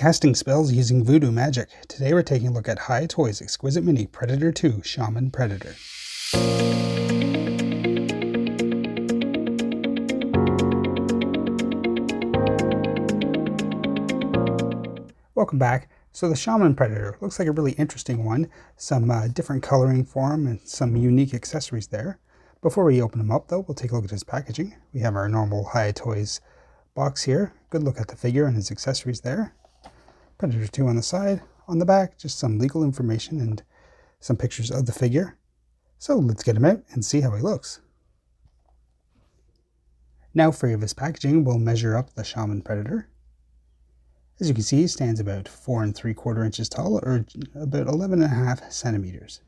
Casting spells using voodoo magic. Today we're taking a look at Hiya Toys Exquisite Mini Predator 2 Shaman Predator. Welcome back. So the Shaman Predator looks like a really interesting one. Some different coloring for him and some unique accessories there. Before we open him up though, we'll take a look at his packaging. We have our normal Hiya Toys box here. Good look at the figure and his accessories there. Predator 2 on the side. On the back, just some legal information and some pictures of the figure. So let's get him out and see how he looks. Now for his packaging, we'll measure up the Shaman Predator. As you can see, he stands about 4 3/4 inches tall, or about 11.5 centimeters.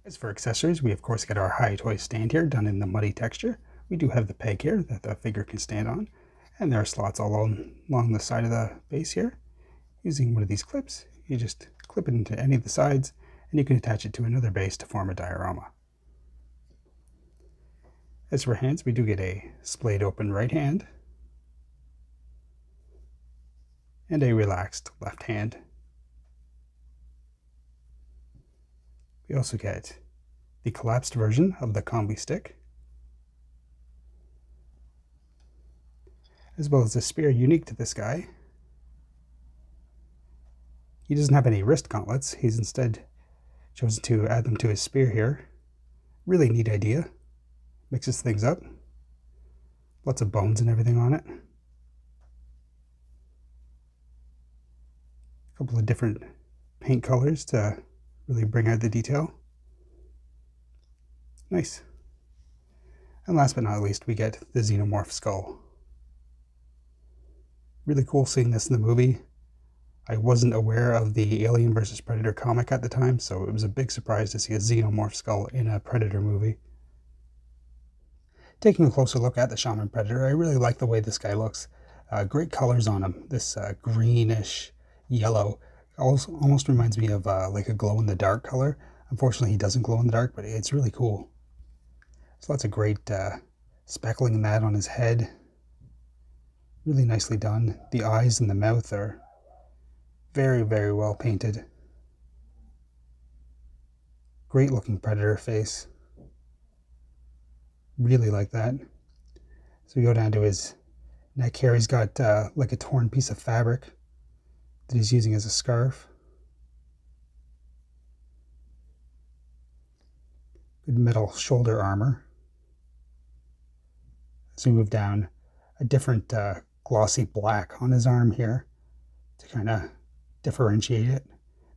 As for accessories, we of course get our Hiya Toys stand here, done in the muddy texture. We do have the peg here that the figure can stand on, and there are slots all along the side of the base here. Using one of these clips, you just clip it into any of the sides, and you can attach it to another base to form a diorama. As for hands, we do get a splayed open right hand and a relaxed left hand. We also get the collapsed version of the combi stick, as well as a spear unique to this guy. He doesn't have any wrist gauntlets. He's instead chosen to add them to his spear here. Really neat idea. Mixes things up. Lots of bones and everything on it. A couple of different paint colors to really bring out the detail. Nice. And last but not least, we get the xenomorph skull. Really cool seeing this in the movie. I wasn't aware of the Alien vs. Predator comic at the time, so it was a big surprise to see a xenomorph skull in a Predator movie. Taking a closer look at the Shaman Predator, I really like the way this guy looks. Great colors on him. This greenish yellow almost reminds me of like a glow-in-the-dark color. Unfortunately, he doesn't glow in the dark, but it's really cool. There's lots of great speckling in that on his head. Really nicely done. The eyes and the mouth are very, very well painted. Great looking Predator face. Really like that. So we go down to his neck here. He's got like a torn piece of fabric that he's using as a scarf. Good metal shoulder armor. As we move down, a different glossy black on his arm here to kind of differentiate it,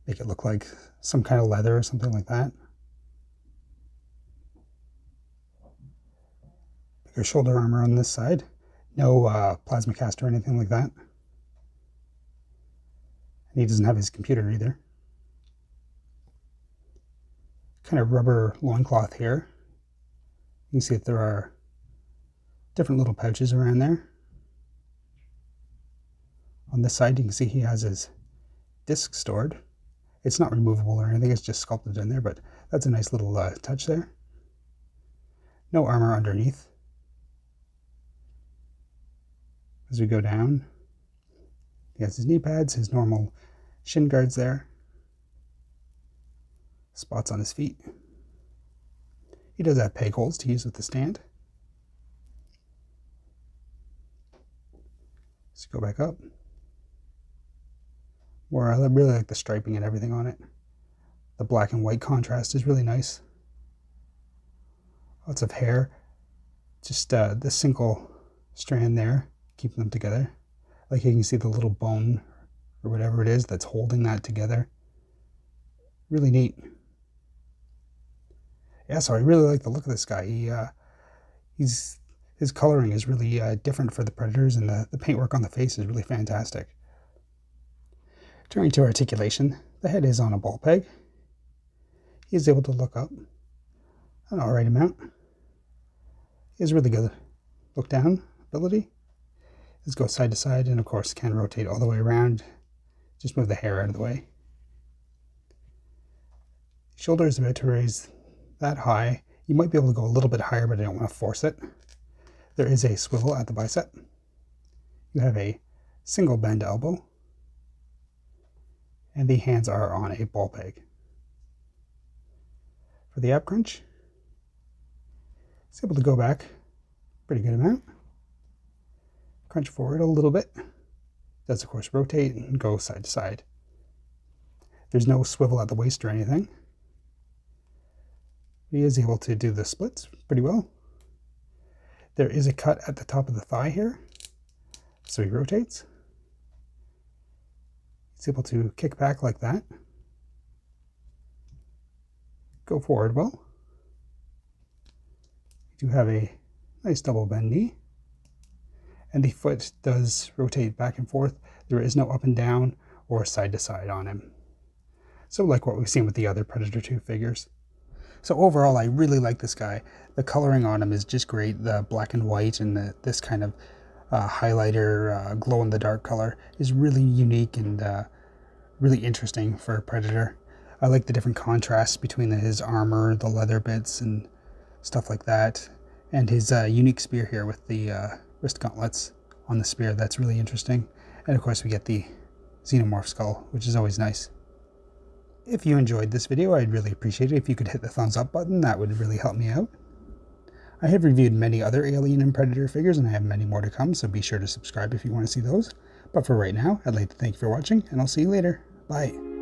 make it look like some kind of leather or something like that. Bigger shoulder armor on this side. No plasma cast or anything like that. And he doesn't have his computer either. Kind of rubber loincloth here. You can see that there are different little pouches around there. On this side, you can see he has his disc stored. It's not removable or anything, it's just sculpted in there, but that's a nice little touch there. No armor underneath. As we go down, he has his knee pads, his normal shin guards there. Spots on his feet. He does have peg holes to use with the stand. Let's go back up. Where I really like the striping and everything on it. The black and white contrast is really nice. Lots of hair. Just the single strand there, keeping them together. Like you can see the little bone or whatever it is that's holding that together. Really neat. Yeah, so I really like the look of this guy. His coloring is really different for the Predators, and the paintwork on the face is really fantastic. Turning to articulation, the head is on a ball peg. He is able to look up an alright amount. He has really good look down ability. Just go side to side, and of course can rotate all the way around. Just move the hair out of the way. Shoulder is about to raise that high. You might be able to go a little bit higher, but I don't want to force it. There is a swivel at the bicep. You have a single bend elbow and the hands are on a ball peg. For the ab crunch, it's able to go back a pretty good amount. Crunch forward a little bit. Does of course rotate and go side to side. There's no swivel at the waist or anything. He is able to do the splits pretty well. There is a cut at the top of the thigh here, so he rotates. He's able to kick back like that. Go forward well. You do have a nice double bend knee. And the foot does rotate back and forth. There is no up and down or side to side on him. So like what we've seen with the other Predator 2 figures. So overall, I really like this guy. The coloring on him is just great. The black and white and this kind of highlighter, glow-in-the-dark color is really unique and really interesting for a Predator. I like the different contrasts between his armor, the leather bits, and stuff like that. And his unique spear here with the wrist gauntlets on the spear. That's really interesting. And of course, we get the xenomorph skull, which is always nice. If you enjoyed this video, I'd really appreciate it if you could hit the thumbs up button. That would really help me out. I have reviewed many other Alien and Predator figures, and I have many more to come, so be sure to subscribe if you want to see those. But for right now, I'd like to thank you for watching, and I'll see you later. Bye.